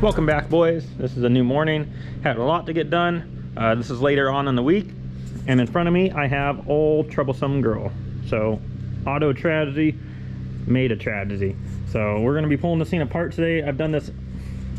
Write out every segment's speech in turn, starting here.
Welcome back, boys. This is a new morning. Had a lot to get done. This is later on in the week, and in front of me I have old troublesome girl. So auto tragedy made a tragedy. So we're going to be pulling this thing apart today. I've done this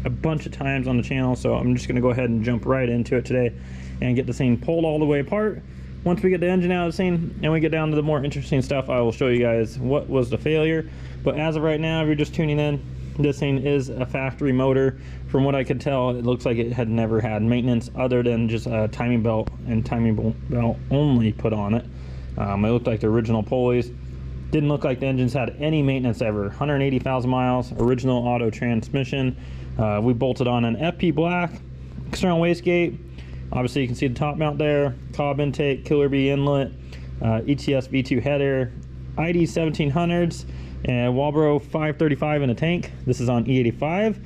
a bunch of times on the channel, so I'm just going to go ahead and jump right into it today and get this thing pulled all the way apart. Once we get the engine out of the thing and we get down to the more interesting stuff, I will show you guys what was the failure. But as of right now, if you're just tuning in, this thing is a factory motor. From what I could tell, it looks like it had never had maintenance other than just a timing belt and timing belt only put on it. It looked like the original pulleys. Didn't look like the engines had any maintenance ever. 180,000 miles, original auto transmission. We bolted on an FP black, external wastegate. Obviously you can see the top mount there, cob intake, Killer B inlet, ETS V2 header, ID 1700s, and Walbro 535 in a tank. This is on E85.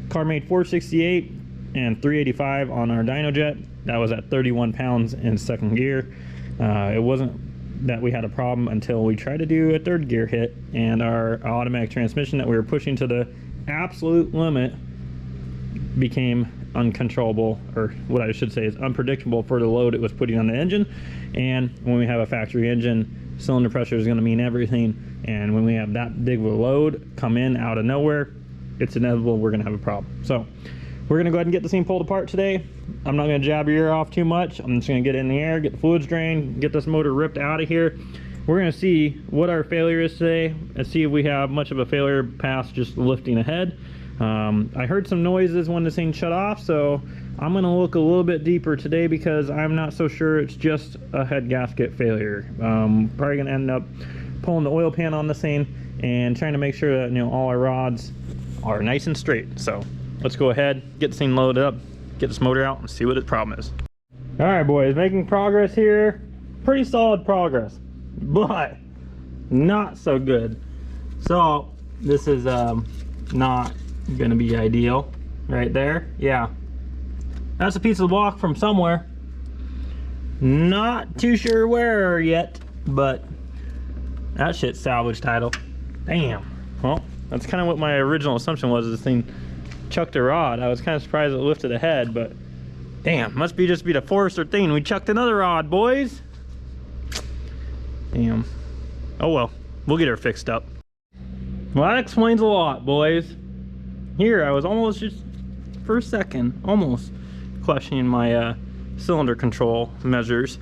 Car made 468 and 385 on our dyno jet. That was at 31 pounds in second gear. It wasn't that we had a problem until we tried to do a third gear hit, and our automatic transmission that we were pushing to the absolute limit became uncontrollable, or what I should say is unpredictable for the load it was putting on the engine. And when we have a factory engine, cylinder pressure is going to mean everything, and when we have that big of a load come in out of nowhere, it's inevitable we're going to have a problem. So we're going to go ahead and get this thing pulled apart today. I'm not going to jab your ear off too much. I'm just going to get in the air, get the fluids drained, get this motor ripped out of here. We're going to see what our failure is today and see if we have much of a failure past just lifting ahead. I heard some noises when this thing shut off, so I'm going to look a little bit deeper today because I'm not so sure it's just a head gasket failure. Probably going to end up pulling the oil pan on this thing and trying to make sure that, you know, all our rods are nice and straight. So let's go ahead, get this thing loaded up, get this motor out, and see what the problem is. All right, boys, making progress here. Pretty solid progress, but not so good. So this is not gonna be ideal right there. Yeah, that's a piece of block from somewhere, not too sure where yet, but that shit's salvage title. Damn. Well, that's kind of what my original assumption was. This thing chucked a rod. I was kind of surprised it lifted ahead, but damn, must be just be the Forester thing. We chucked another rod, boys. Damn. Oh well, we'll get her fixed up. Well, that explains a lot, boys. Here, I was almost just, for a second, almost questioning my cylinder control measures.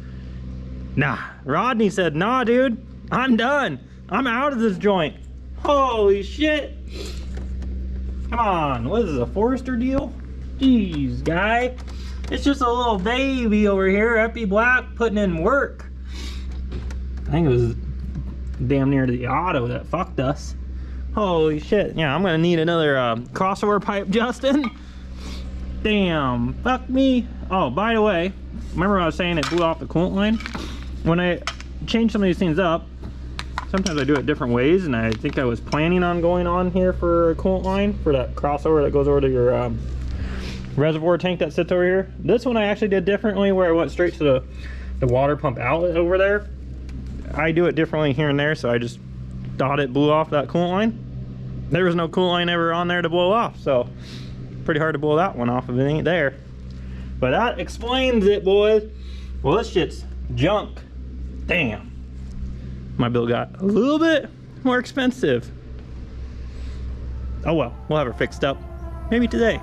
Nah, Rodney said, nah, dude, I'm done. I'm out of this joint. Holy shit. Come on, what is this, a Forester deal? Jeez, guy. It's just a little baby over here, FP Black, putting in work. I think it was damn near the auto that fucked us. Holy shit. Yeah, I'm gonna need another crossover pipe, Justin. Damn, fuck me. Oh, by the way, remember I was saying it blew off the coolant line? When I change some of these things up, sometimes I do it different ways, and I think I was planning on going on here for a coolant line for that crossover that goes over to your reservoir tank that sits over here. This one I actually did differently, where I went straight to the water pump outlet over there. I do it differently here and there, so I just thought it blew off that coolant line. There was no coolant line ever on there to blow off, so pretty hard to blow that one off if it ain't there. But that explains it, boys. Well, this shit's junk. Damn. My bill got a little bit more expensive. Oh well, we'll have her fixed up. Maybe today.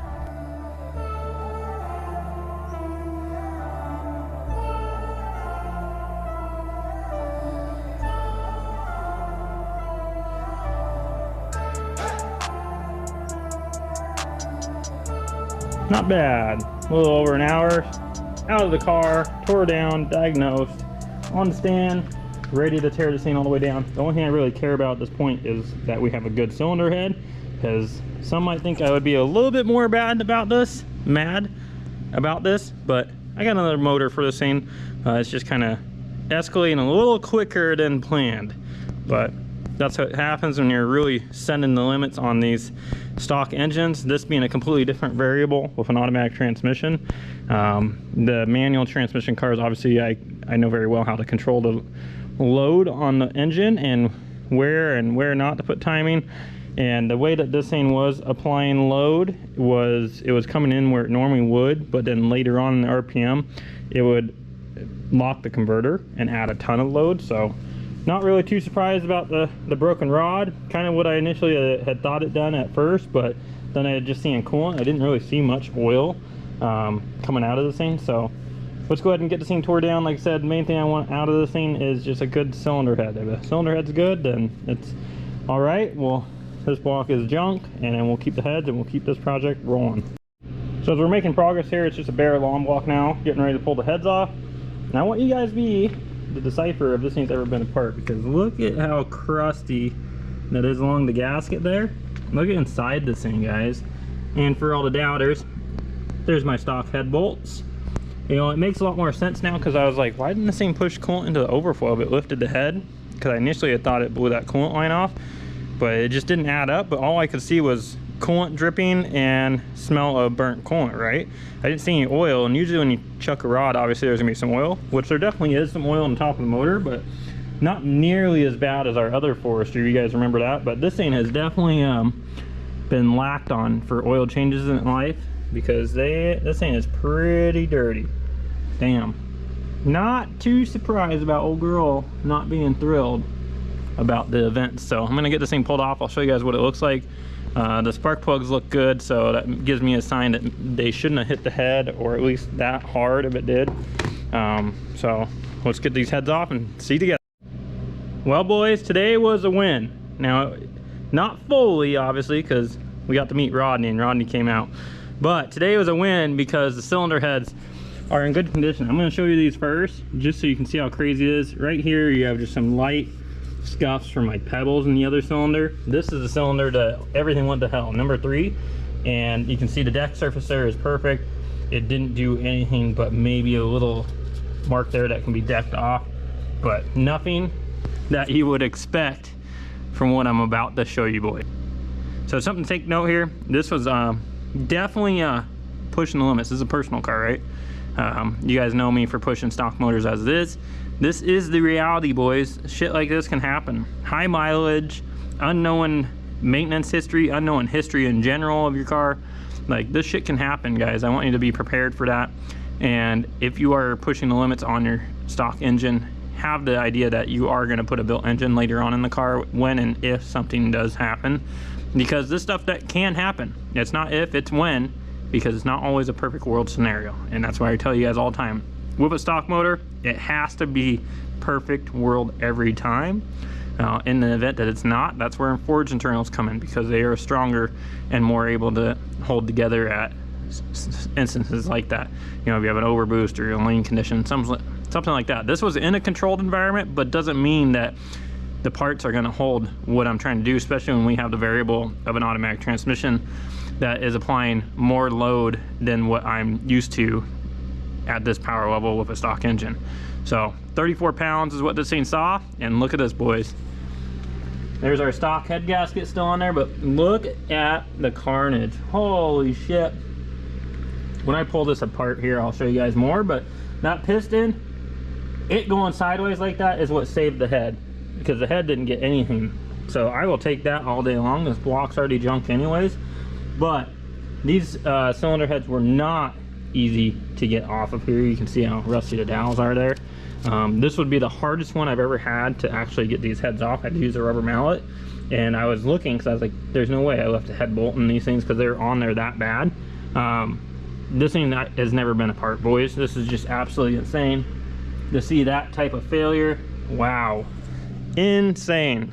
Not bad. A little over an hour. Out of the car, tore down, diagnosed, on the stand, ready to tear this thing all the way down. The only thing I really care about at this point is that we have a good cylinder head, because some might think I would be a little bit more mad about this, but I got another motor for this thing. It's just kind of escalating a little quicker than planned, but that's what happens when you're really sending the limits on these stock engines. This being a completely different variable with an automatic transmission. The manual transmission cars, obviously I know very well how to control the load on the engine and where not to put timing. And the way that this thing was applying load was, it was coming in where it normally would, but then later on in the RPM, it would lock the converter and add a ton of load. So not really too surprised about the broken rod. Kind of what I initially had thought it done at first, but then I had just seen coolant. I didn't really see much oil coming out of this thing. So let's go ahead and get this thing tore down. Like I said, the main thing I want out of this thing is just a good cylinder head. If the cylinder head's good, then it's all right. Well, this block is junk, and then we'll keep the heads and we'll keep this project rolling. So as we're making progress here, it's just a bare long block now, getting ready to pull the heads off. And I want you guys to be the decipher if this thing's ever been apart, because look at how crusty that is along the gasket there. Look at inside this thing, guys. And for all the doubters, there's my stock head bolts. You know, it makes a lot more sense now, because I was like, why didn't this thing push coolant into the overflow if it lifted the head? Because I initially had thought it blew that coolant line off, but it just didn't add up. But all I could see was coolant dripping and smell of burnt coolant, right? I didn't see any oil, and usually when you chuck a rod, obviously there's gonna be some oil, which there definitely is some oil on the top of the motor, but not nearly as bad as our other Forester. You guys remember that? But this thing has definitely been lacked on for oil changes in life, because this thing is pretty dirty. Damn. Not too surprised about old girl not being thrilled about the event. So I'm gonna get this thing pulled off. I'll show you guys what it looks like. The spark plugs look good, so that gives me a sign that they shouldn't have hit the head, or at least that hard if it did. So let's get these heads off and see together. Well, boys, today was a win. Now, not fully, obviously, because we got to meet Rodney, and Rodney came out. But today was a win because the cylinder heads are in good condition. I'm going to show you these first, just so you can see how crazy it is. Right here, you have just some light scuffs from like pebbles in the other cylinder. This is the cylinder that everything went to hell, number 3, and you can see the deck surface there is perfect. It didn't do anything but maybe a little mark there that can be decked off, but nothing that you would expect from what I'm about to show you, boys. So something to take note here, this was definitely pushing the limits. This is a personal car, right? You guys know me for pushing stock motors as it is. This is the reality, boys. Shit like this can happen. High mileage, unknown maintenance history, unknown history in general of your car. Like, this shit can happen, guys. I want you to be prepared for that. And if you are pushing the limits on your stock engine, have the idea that you are going to put a built engine later on in the car when and if something does happen, because this stuff that can happen. It's not if, it's when, because it's not always a perfect world scenario. And that's why I tell you guys all the time, with a stock motor, it has to be perfect world every time. In the event that it's not, that's where forged internals come in, because they are stronger and more able to hold together at instances like that. You know, if you have an overboost or a lane condition, something like that. This was in a controlled environment, but doesn't mean that the parts are going to hold what I'm trying to do, especially when we have the variable of an automatic transmission that is applying more load than what I'm used to at this power level with a stock engine. So 34 pounds is what this thing saw, and look at this, boys. There's our stock head gasket still on there, but look at the carnage. Holy shit. When I pull this apart here, I'll show you guys more, but that piston, it going sideways like that is what saved the head, because the head didn't get anything. So I will take that all day long. This block's already junk anyways, but these cylinder heads were not easy to get off of here. You can see how rusty the dowels are there. This would be the hardest one I've ever had to actually get these heads off. I had to use a rubber mallet, and I was looking because I was like, there's no way I left a head bolt in these things, because they're on there that bad. This thing has never been apart, boys. This is just absolutely insane to see that type of failure. Wow, insane.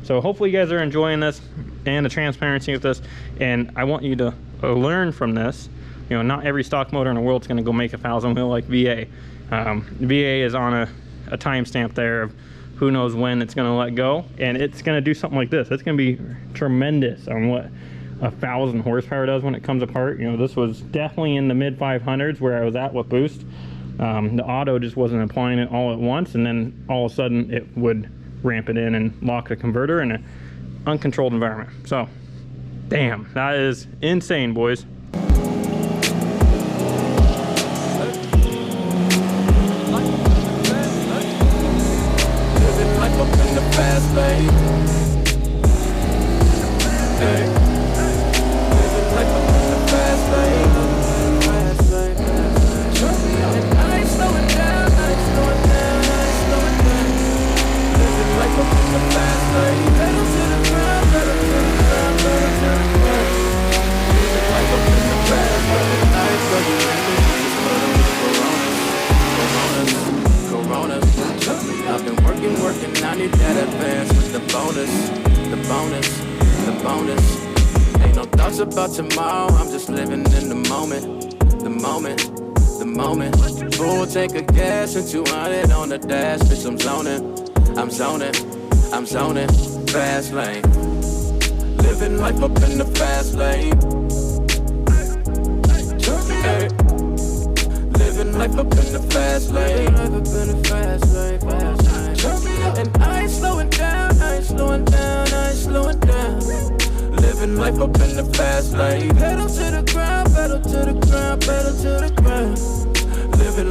So hopefully you guys are enjoying this and the transparency of this, and I want you to learn from this. You know, not every stock motor in the world is going to go make a 1,000 wheel like VA. VA is on a timestamp there of who knows when it's going to let go, and it's going to do something like this. It's going to be tremendous on what 1,000 horsepower does when it comes apart. You know, this was definitely in the mid 500s where I was at with boost. The auto just wasn't applying it all at once, and then all of a sudden it would ramp it in and lock the converter in an uncontrolled environment. So damn, that is insane, boys. bonus. Ain't no thoughts about tomorrow, I'm just living in the moment. The moment, the moment. Full tank of gas and 200 on the dash, bitch, I'm zoning. I'm zoning, I'm zoning. Fast lane. Living life up in the fast lane. Hey. Living life up in the fast lane. Life up in the fast lane, fast lane. And I ain't slowing down, I ain't slowing down, I ain't slowing down. Living life up in the fast lane. Pedal to the ground, pedal to the ground, pedal to the ground. Living